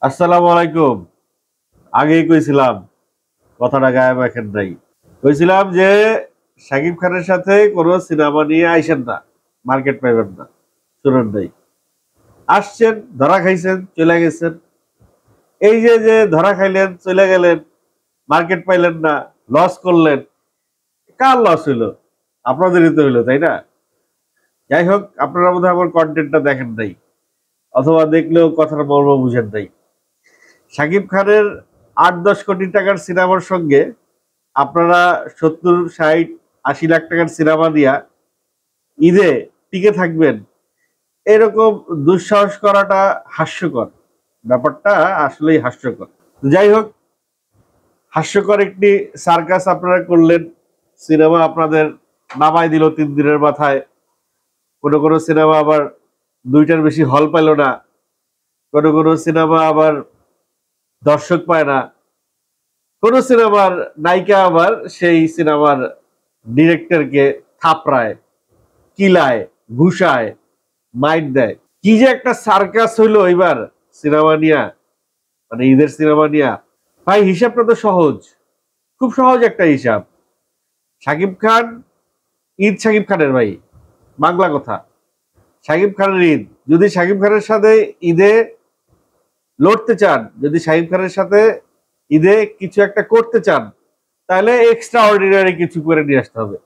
আসসালামু আলাইকুম। আগেই কইছিলাম, কথাটা গায়ে মাখেন নাই। কইছিলাম যে শাকিব খানের সাথে কোনো সিনেমা নিয়ে আইসেন না, মার্কেট পাইবেন না। শুনেন নাই, আসছেন, ধরা খাইছেন, চলে গেছেন। এই যে যে ধরা খাইলেন, চলে গেলেন, মার্কেট পাইলেন না, লস করলেন। কার লস হইলো? আপনাদেরই তো হইলো, তাই না? যাই হোক, আপনারা বোধহয় আমার কন্টেন্টটা দেখেন নাই, অথবা দেখলেও কথার মর্ম বুঝেন নাই। শাকিব খানের ৮-১০ কোটি টাকার সিনেমার সঙ্গে আপনারা ৭০, ৬০, ৮০ লাখ টাকার সিনেমা দিয়া ঈদে টিকে থাকবেন, এরকম দুঃসাহস করাটা হাস্যকর। ব্যাপারটা আসলেই হাস্যকর। যাই হোক, হাস্যকর একটি সার্কাস আপনারা করলেন। সিনেমা আপনাদের নামাই দিল ৩ দিনের মাথায়। কোনো কোনো সিনেমা আবার ২টার বেশি হল পাইল না। কোনো কোনো সিনেমা আবার দর্শক পায় না। কোন সিনেমার নায়িকা আবার সেই সিনেমার ডিরেক্টরকে থাপড়ায়, কিলায়, ঘুষায়, মাইট দেয়। কি যে একটা সার্কাস হইলো এবার সিনেমা নিয়া, মানে ঈদের সিনেমা নিয়া। ভাই, হিসাবটা তো সহজ, খুব সহজ একটা হিসাব। শাকিব খান, ঈদ শাকিব খানের ভাই, বাংলা কথা। শাকিব খানের ঈদ, যদি শাকিব খানের সাথে ঈদে লড়তে চান, যদি শাকিব খানের সাথে ঈদে কিছু একটা করতে চান, তাহলে এক্সট্রা অর্ডিনারি কিছু করে নিয়ে আসতে হবে।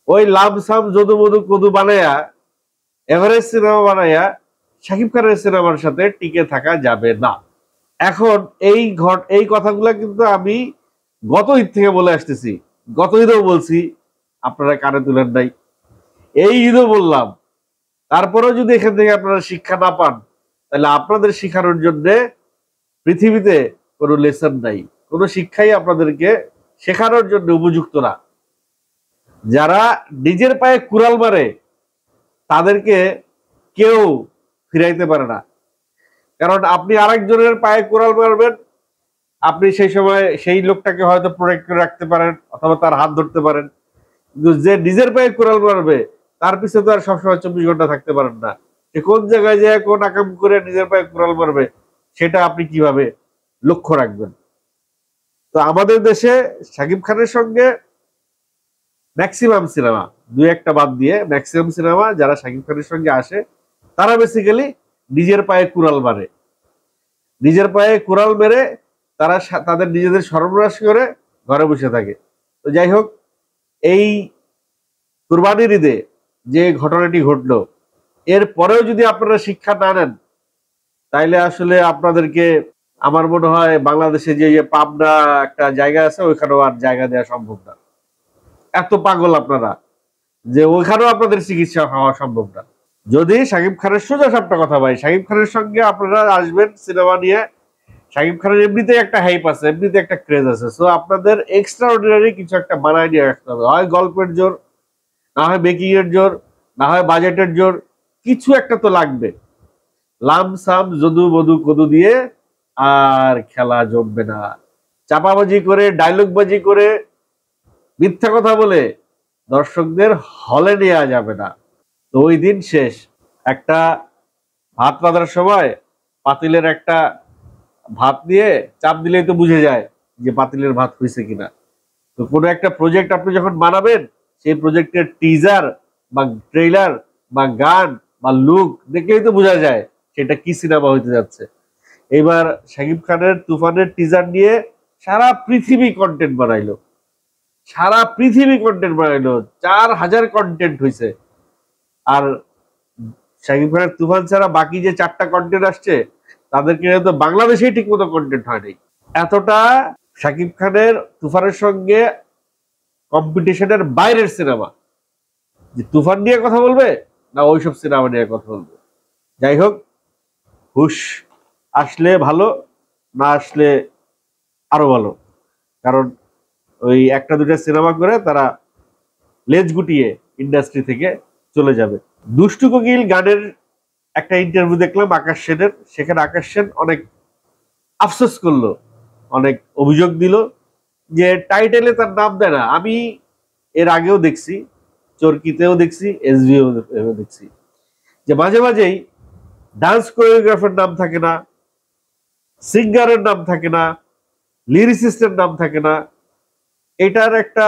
ওই লামসাম যদু মধু কদু বানায়া, এভারেস্ট সিনেমা বানায়া শাকিব খানের সিনেমার সাথে টিকে থাকা যাবে না। এখন এই কথাগুলো কিন্তু আমি গত ঈদ থেকে বলে আসতেছি, গত ঈদেও বলছি, আপনারা কানে তুলেন নাই। এই ঈদও বললাম। তারপরেও যদি এখান থেকে আপনারা শিক্ষা না পান, তাহলে আপনাদের শিখানোর জন্য পৃথিবীতে কোনো লেসন নাই, কোনো শিক্ষাই আপনাদেরকে শেখানোর জন্য উপযুক্ত না। যারা নিজের পায়ে কুড়াল মারে, তাদেরকে কেউ ফিরাইতে পারে না। কারণ আপনি আরেকজনের পায়ে কুড়াল মারবেন, আপনি সেই সময় সেই লোকটাকে হয়তো প্রোটেক্ট করে রাখতে পারেন, অথবা তার হাত ধরতে পারেন। কিন্তু যে নিজের পায়ে কুড়াল মারবে, তার পিছনে তো আর সবসময় ২৪ ঘন্টা থাকতে পারেন না। সে কোন জায়গায় যায়, কোন আকাম করে নিজের পায়ে কুড়াল মারবে, সেটা আপনি কিভাবে লক্ষ্য রাখবেন? তো আমাদের দেশে শাকিব খানের সঙ্গে ম্যাক্সিমাম সিনেমা, দুই একটা বাদ দিয়ে ম্যাক্সিমাম সিনেমা যারা শাকিব খানের সঙ্গে আসে, তারা বেসিক্যালি নিজের পায়ে কুড়াল মারে। নিজের পায়ে কুড়াল মেরে তারা তাদের নিজেদের সর্বনাশ করে ঘরে বসে থাকে। তো যাই হোক, এই কুরবানির ঈদে যে ঘটনাটি ঘটলো, এর পরেও যদি আপনারা শিক্ষা না নেন, তাইলে আসলে আপনাদেরকে, আমার মনে হয় বাংলাদেশে যে পাবনা একটা জায়গা আছে, ওইখানেও আর জায়গা দেওয়া সম্ভব না। এত পাগল আপনারা যে ওইখানেও আপনাদের চিকিৎসা হওয়া সম্ভব না। যদি শাকিব খানের, সোজা সাপটা কথা ভাই, শাকিব খানের সঙ্গে আপনারা আসবেন সিনেমা নিয়ে, শাকিব খানের এমনিতে একটা হাইপ আছে, এমনিতে একটা ক্রেজ আছে। সো আপনাদের এক্সট্রা অর্ডিনারি কিছু একটা বানায় নিয়ে আসতে হবে। হয় গল্পের জোর, না হয় মেকিং এর জোর, না হয় বাজেটের জোর, কিছু একটা তো লাগবে। লামসাম যদু মধু কদু দিয়ে আর খেলা জমবে না। চাপাবাজি করে, ডায়লগবাজি করে, মিথ্যা কথা বলে দর্শকদের হলে নেওয়া যাবে না। তো ওই দিন শেষ। একটা ভাত রাঁধার সময় পাতিলের একটা ভাত দিয়ে চাপ দিলেই তো বুঝে যায় যে পাতিলের ভাত হয়েছে কিনা। তো কোনো একটা প্রজেক্ট আপনি যখন বানাবেন, সেই প্রজেক্টের টিজার বা ট্রেইলার বা গান বা লুক দেখলেই তো বোঝা যায় সেটা কি সিনেমা হইতে যাচ্ছে। এবার শাকিব খানের তুফানের টিজার নিয়ে সারা পৃথিবী কন্টেন্ট বানাইলো, সারা পৃথিবী কন্টেন্ট বানাইলো, ৪,০০০ কন্টেন্ট হয়েছে। আর শাকিব খানের তুফান ছাড়া বাকি যে ৪টা কন্টেন্ট আসছে, তাদেরকে তো বাংলাদেশেই ঠিক মতো কন্টেন্ট হয়নি। এতটা শাকিব খানের তুফানের সঙ্গে কম্পিটিশনের বাইরের সিনেমা, যে তুফান নিয়ে কথা বলবে না ওইসব সিনেমা নিয়ে কথা বলবে। যাই হোক, হুশ আসলে ভালো, না আসলে আরো ভালো। কারণ ওই একটা দুটা সিনেমা করে তারা লেজ গুটিয়ে ইন্ডাস্ট্রি থেকে চলে যাবে। দুষ্টু কোকিল গানের একটা ইন্টারভিউ দেখলাম আকাশ সেনের, সেখানে আকাশ সেন অনেক আফসোস করলো, অনেক অভিযোগ দিল যে টাইটেলে তার নাম দেয় না। আমি এর আগেও দেখছি, চরকিতেও দেখছি, এসবিও দেখছি, যে মাঝে মাঝেই ডান্স কোরিওগ্রাফার নাম থাকে না, সিঙ্গারের নাম থাকে না, লিরিসিস্টের নাম থাকে না। এটার একটা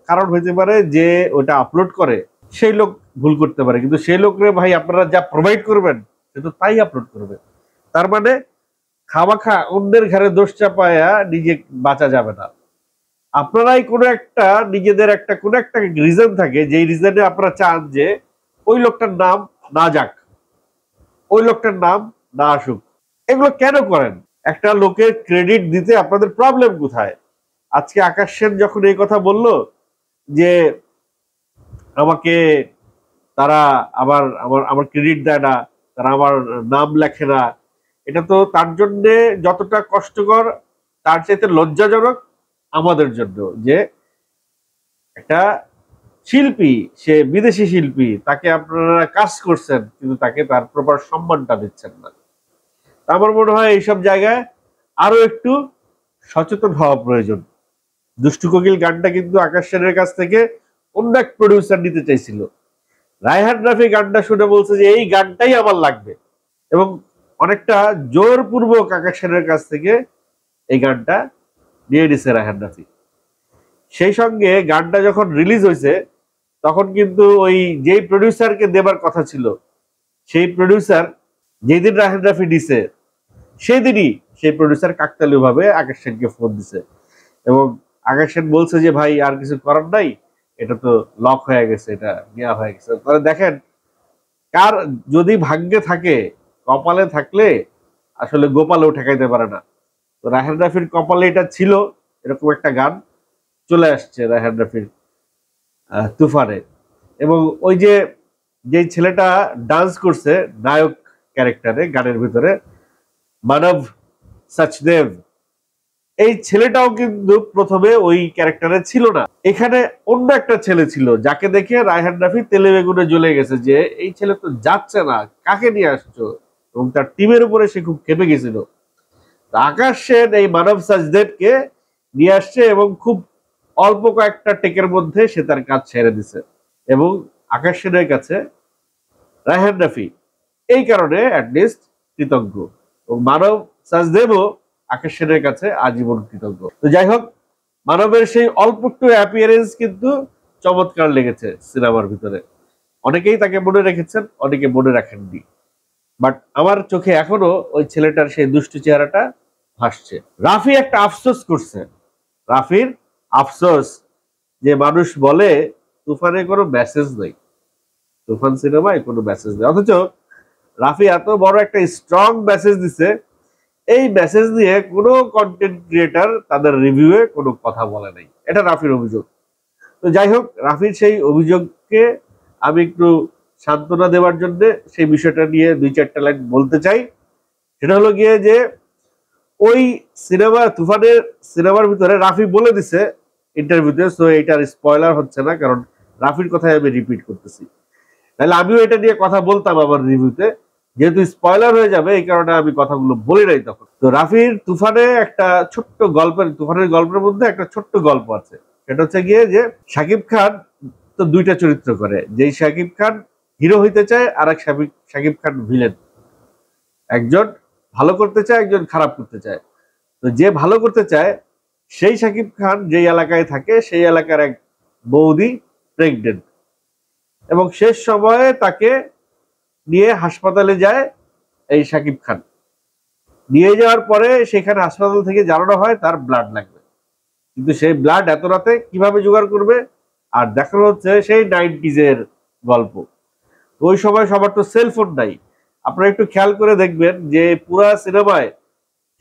কারণ হইতে পারে যে ওটা আপলোড করে সেই লোক ভুল করতে পারে, কিন্তু সেই লোকরে ভাই আপনারা যা প্রোভাইড করবেন সে তো তাই আপলোড করবে। তার মানে খামাখা অন্যের ঘরে দোষ চাপায়া নিজে বাঁচা যাবে না। আপনারাই কোনো একটা নিজেদের একটা কোনো একটা রিজন থাকে, যে রিজনে আপনারা চান যে ওই লোকটার নাম না যাক, ওই লোকটার নাম না আসুক। এগুলো কেন করেন? একটা লোকের ক্রেডিট দিতে আপনাদের প্রবলেম কোথায়? আজকে আকাশ সেন যখন এই কথা বলল যে আমাকে তারা আবার আমার ক্রেডিট দেয় না, তারা আমার নাম লেখে না, এটা তো তার জন্য যতটা কষ্টকর তার চাইতে লজ্জাজনক আমাদের জন্য, যে একটা শিল্পী, সে বিদেশি শিল্পী, তাকে আপনারা কাজ করছেন কিন্তু তাকে তার প্রপার সম্মানটা দিচ্ছেন না। আমার মনে হয় এইসব জায়গায় আরো একটু সচেতন হওয়া প্রয়োজন। দুষ্টু কোকিল গানটা কিন্তু আকাশ সেনের কাছ থেকে অন্য এক প্রডিউসার নিতে চাইছিল। রায়হান রাফি গানটা শুনে বলছে যে এই গানটাই আমার লাগবে, এবং অনেকটা জোরপূর্বক আকাশ সেনের কাছ থেকে এই গানটা নিয়ে নিছে রায়হান রাফি। সেই সঙ্গে গানটা যখন রিলিজ হয়েছে তখন কিন্তু ওই যেই প্রডিউসারকে দেবার কথা ছিল, সেই প্রডিউসার যেদিন রায়হান রাফি দিছে সেদিনই সেই প্রডিউসার কাকতালীয় ভাবে আকাশ সেনকে ফোন দিছে, এবং আকাশ সেন বলছে যে ভাই আর কিছু করার নাই, এটা তো লক হয়ে গেছে, এটা নেওয়া হয়ে গেছে। তাহলে দেখেন, কার যদি ভাগ্যে থাকে, কপালে থাকলে আসলে গোপালেও ঠেকাইতে পারে না। তো রায়হান রাফির কপালে এটা ছিল, এরকম একটা গান চলে আসছে রায়হান রাফির তুফানে। এবং ওই যে যেই ছেলেটা ডান্স করছে নায়ক ক্যারেক্টারে গানের ভিতরে, মানব সচদেব, এই ছেলেটাও কিন্তু প্রথমে ওই ক্যারেক্টারে ছিল না। এখানে অন্য একটা ছেলে ছিল যাকে দেখে রায়হান রাফি তেলে বেগুনে জ্বলে গেছে, যে এই ছেলে তো যাচ্ছে না, কাকে নিয়ে আসছো, এবং তার টিমের উপরে সে খুব খেপে গেছিল। আকাশ সেন এই মানব সাজদেবকে নিয়ে আসছে এবং খুব অল্প কয়েকটা টেকের মধ্যে সে তার কাজ ছেড়ে দিছে। এবং আকাশ সেনের কাছে রায়হান রাফি এই কারণে অ্যাটলিস্ট কৃতজ্ঞ, এবং মানব সাজদেবও আকাশ সেনের কাছে আজীবন কৃতজ্ঞ। তো যাই হোক, মানবের সেই অল্প একটু অ্যাপিয়ারেন্স কিন্তু চমৎকার লেগেছে সিনেমার ভিতরে। অনেকেই তাকে মনে রেখেছেন, অনেকে মনে রাখেননি, বাট আমার চোখে এখনো ওই ছেলেটার সেই দুষ্টু চেহারাটা ভাসছে। রাফি একটা আফসোস করছে, রাফির আফসোস যে মানুষ বলে তুফানে কোনো মেসেজ নেই, তুফান সিনেমায় কোনো মেসেজ নেই, অথচ রাফি এত বড় একটা স্ট্রং মেসেজ দিছে, এই মেসেজ নিয়ে কোনো কন্টেন্ট ক্রিয়েটার তাদের রিভিউয়ে কোনো কথা বলে নাই। এটা রাফির অভিযোগ। তো যাই হোক, রাফির সেই অভিযোগকে আমি একটু সান্ত্বনা দেওয়ার জন্য সেই বিষয়টা নিয়ে 2-4টা লাইন বলতে চাই। সেটা হলো গিয়ে যে ওই তুফানের সিনেমার ভিতরে রাফি বলে দিছে ইন্টারভিউতে, সো এটার স্পয়লার হচ্ছে না, কারণ রাফির কথাই আমি রিপিট করতেছি। তাহলে আমিও এটা নিয়ে কথা বলতাম আমার রিভিউতে, যেহেতু স্পয়লার হয়ে যাবে এই কারণে আমি কথাগুলো বলি নাই তখন। তো রাফির তুফানে একটা ছোট্ট তুফানের গল্পের মধ্যে একটা ছোট্ট গল্প আছে। সেটা হচ্ছে গিয়ে যে শাকিব খান তো দুইটা চরিত্র করে, যেই শাকিব খান হিরো হইতে চায় আর এক শাকিব খান ভিলেন, একজন ভালো করতে চায়, একজন খারাপ করতে চায়। তো যে ভালো করতে চায় সেই শাকিব খান যেই এলাকায় থাকে সেই এলাকার এক বৌদি প্রেগনেন্ট, এবং শেষ সময়ে তাকে নিয়ে হাসপাতালে যায় এই শাকিব খান। নিয়ে যাওয়ার পরে সেখানে হাসপাতাল থেকে জানানো হয় তার ব্লাড লাগবে, কিন্তু সেই ব্লাড এত রাতে কিভাবে জোগাড় করবে? আর দেখানো হচ্ছে সেই 90s গল্প। ওই সময় সবার তো সেলফোন নাই, আপনারা একটু খেয়াল করে দেখবেন যে পুরা সিনেমায়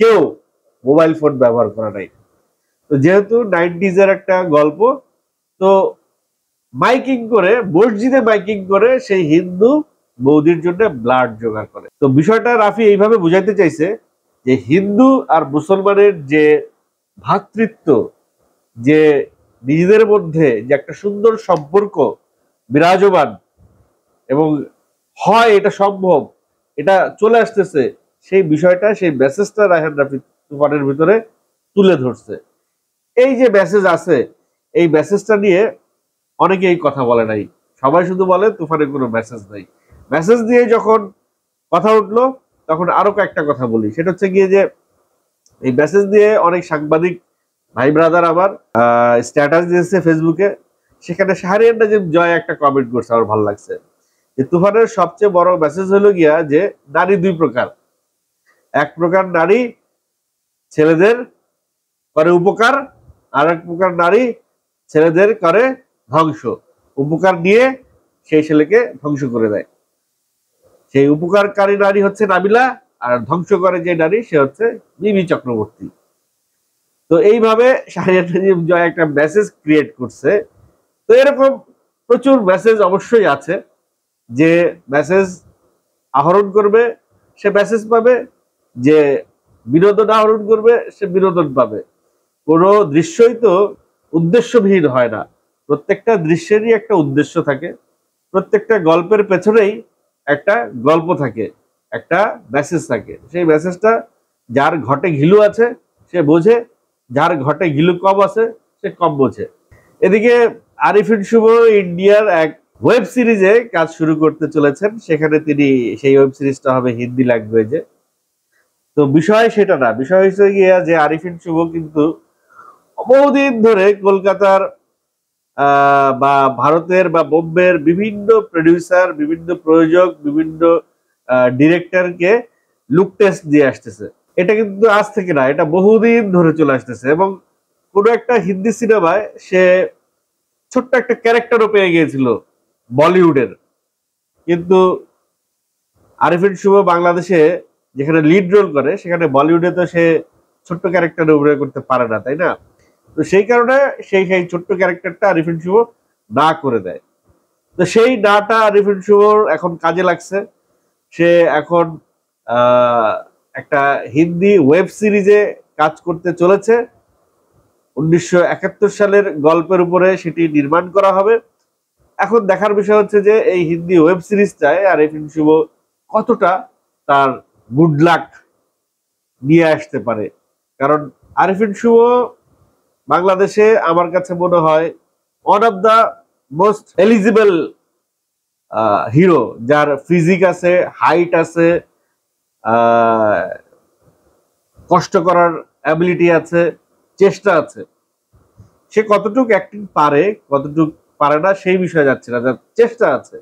কেউ মোবাইল ফোন ব্যবহার করা নাই। তো যেহেতু 90s একটা গল্প, তো মাইকিং করে, মসজিদে মাইকিং করে সেই হিন্দু বৌদির জন্য ব্লাড জোগাড় করে। তো বিষয়টা রাফি এইভাবে বুঝাইতে চাইছে যে হিন্দু আর মুসলমানের যে ভ্রাতৃত্ব, যে নিজেদের মধ্যে যে একটা সুন্দর সম্পর্ক বিরাজমান এবং হয় এটা সম্ভব, এটা চলে আসতেছে, সেই বিষয়টা, সেই মেসেজটা রায়হান রাফি তুফানের ভিতরে তুলে ধরছে। এই যে মেসেজ আছে, এই মেসেজটা নিয়ে অনেকেই কথা বলে নাই, সবাই শুধু বলে তুফানে কোনো মেসেজ নাই। মেসেজ দিয়ে যখন কথা উঠলো তখন আরো কয়েকটা কথা বলি। সেটা হচ্ছে গিয়ে যে এই মেসেজ দিয়ে অনেক সাংবাদিক ভাই ব্রাদার আবার স্ট্যাটাস দিয়েছে ফেসবুকে, সেখানে শাহরিয়ার নাজিম জয় একটা কমেন্ট করছে, আমার ভালো লাগছে, যে তুফানের সবচেয়ে বড় মেসেজ হলো গিয়া যে নারী দুই প্রকার, এক প্রকার নারী ছেলেদের করে উপকার, আর এক প্রকার নারী ছেলেদের করে ধ্বংস। উপকার নিয়ে সেই ছেলেকে ধ্বংস করে দেয়। সেই উপকারকারী নারী হচ্ছে নাবিলা, আর ধ্বংস করে যে নারী সে হচ্ছে মিমি চক্রবর্তী। তো এইভাবে শাহরিয়ার নাজিম জয় একটা মেসেজ ক্রিয়েট করছে। তো এরকম প্রচুর মেসেজ অবশ্যই আছে, যে মেসেজ আহরণ করবে সে মেসেজ পাবে, যে বিনোদন আহরণ করবে সে বিনোদন পাবে। কোনো দৃশ্যই তো উদ্দেশ্যবিহীন হয় না, প্রত্যেকটা দৃশ্যেরই একটা উদ্দেশ্য থাকে, প্রত্যেকটা গল্পের পেছনেই একটা গল্প থাকে, একটা মেসেজ থাকে। সেই মেসেজটা যার ঘটে ঘিলু আছে সে বোঝে, যার ঘটে ঘিলু কম আছে সে কম বোঝে। এদিকে আরিফিন শুভ ইন্ডিয়ার এক ওয়েব সিরিজে কাজ শুরু করতে চলেছেন, সেখানে তিনি সেই ওয়েব সিরিজটা হবে হিন্দি ল্যাঙ্গুয়েজে। তো বিষয় সেটা না, বিষয় হচ্ছে গিয়া যে আরিফিন শুভ কিন্তু বহুদিন ধরে কলকাতার বা ভারতের বা বোম্বের বিভিন্ন প্রডিউসার, বিভিন্ন প্রযোজক, বিভিন্ন ডিরেক্টরকে লুক টেস্ট দিয়ে আসতেছে। এটা কিন্তু আজ থেকে না, এটা বহুদিন ধরে চলে আসতেছে। এবং কোনো একটা হিন্দি সিনেমায় সে ছোট্ট একটা ক্যারেক্টারও পেয়ে গিয়েছিল বলিউডের, কিন্তু আরিফিন শুভ বাংলাদেশে যেখানে লিড রোল করে, সেখানে বলিউডে তো সে ছোট্ট ক্যারেক্টারে অভিনয় করতে পারে না, তাই না? তো সেই কারণে সেই সেই ছোট্ট ক্যারেক্টারটা আরিফিন শুভ না করে দেয়। তো সেই নাটা আরিফিন শুভর এখন কাজে লাগছে। সে এখন একটা হিন্দি ওয়েব সিরিজে কাজ করতে চলেছে। 1971 সালের গল্পের উপরে সেটি নির্মাণ করা হবে। এখন দেখার বিষয় হচ্ছে যে এই হিন্দি ওয়েব সিরিজটায় আরিফিন শুভ কতটা তার গুড লাক নিয়ে আসতে পারে। কারণ আরিফিন শুভ বাংলাদেশে আমার কাছে মনে হয় one of the most eligible hero, যার ফিজিক আছে, হাইট আছে, কষ্ট করার অ্যাবিলিটি আছে, চেষ্টা আছে। সে কতটুকু অ্যাক্টিং পারে, কতটুকু পারে না সেই বিষয়ে যাচ্ছে না, যার চেষ্টা আছে।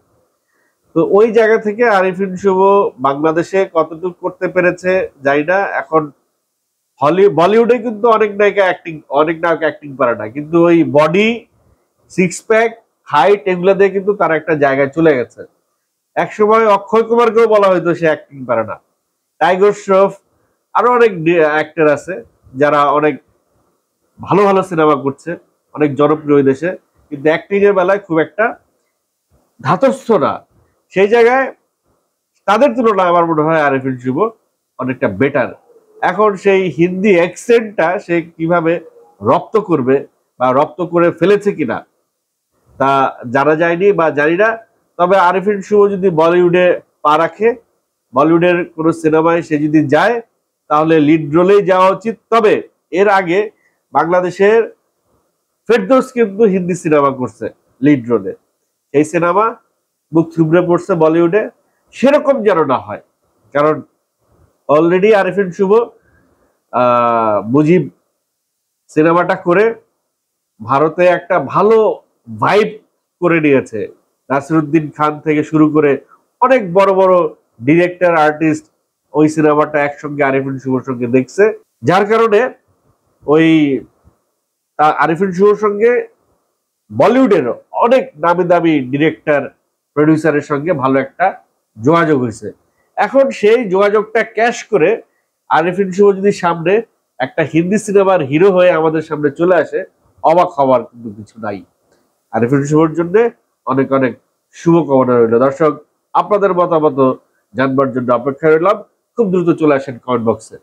তো ওই জায়গা থেকে আরিফিন শুভ বাংলাদেশে কতটুকু করতে পেরেছে জানি না। এখন বলিউডে কিন্তু অনেক নায়িকা অ্যাক্টিং, অনেক নায়ক অ্যাক্টিং পারে না, কিন্তু ওই বডি, সিক্স প্যাক, হাইট এগুলো দিয়ে কিন্তু তার একটা জায়গায় চলে গেছে। একসময় অক্ষয় কুমারকেও বলা হয়তো সে অ্যাক্টিং পারে না, টাইগার শ্রফ, আরো অনেক অ্যাক্টর আছে যারা অনেক ভালো ভালো সিনেমা করছে, অনেক জনপ্রিয় দেশে, কিন্তু অ্যাক্টিং এর বেলায় খুব একটা ধাতস্থ না। সেই জায়গায় তাদের তুলনায় আমার মনে হয় আরিফিন শুভ অনেকটা বেটার। এখন সেই হিন্দি অ্যাকসেন্টটা সে কিভাবে রপ্ত করবে বা রপ্ত করে ফেলেছে কিনা তা জানা যায়নি বা জানি না। তবে আরিফিন শুভ যদি বলিউডে পা রাখে, বলিউডের কোনো সিনেমায় সে যদি যায়, তাহলে লিড রোলেই যাওয়া উচিত। তবে এর আগে বাংলাদেশের ফেরদৌস কিন্তু হিন্দি সিনেমা করছে লিড রোলে, সেই সিনেমা বুক থুবড়ে পড়ছে বলিউডে। সেরকম যেন না হয়, কারণ অলরেডি আরিফিন শুভ মুজিব সিনেমাটা করে ভারতে একটা ভালো ভাইব করে নিয়েছে। নাসিরুদ্দিন খান থেকে শুরু করে অনেক বড় বড় ডিরেক্টর, আর্টিস্ট ওই সিনেমাটা একসঙ্গে আরিফিন শুভর সঙ্গে দেখছে, যার কারণে ওই আরিফিন শুভর সঙ্গে বলিউডের অনেক দামি দামি ডিরেক্টর, প্রডিউসারের সঙ্গে ভালো একটা যোগাযোগ হয়েছে। এখন সেই যোগাযোগটা ক্যাশ করে আরিফিন শুভ যদি সামনে একটা হিন্দি সিনেমার হিরো হয়ে আমাদের সামনে চলে আসে, অবাক হওয়ার কিন্তু কিছু নাই। আরিফিন শুভর জন্য অনেক অনেক শুভকামনা রইল। দর্শক, আপনাদের মতামত জানবার জন্য অপেক্ষা রইলাম। খুব দ্রুত চলে আসেন কমেন্ট বক্সে।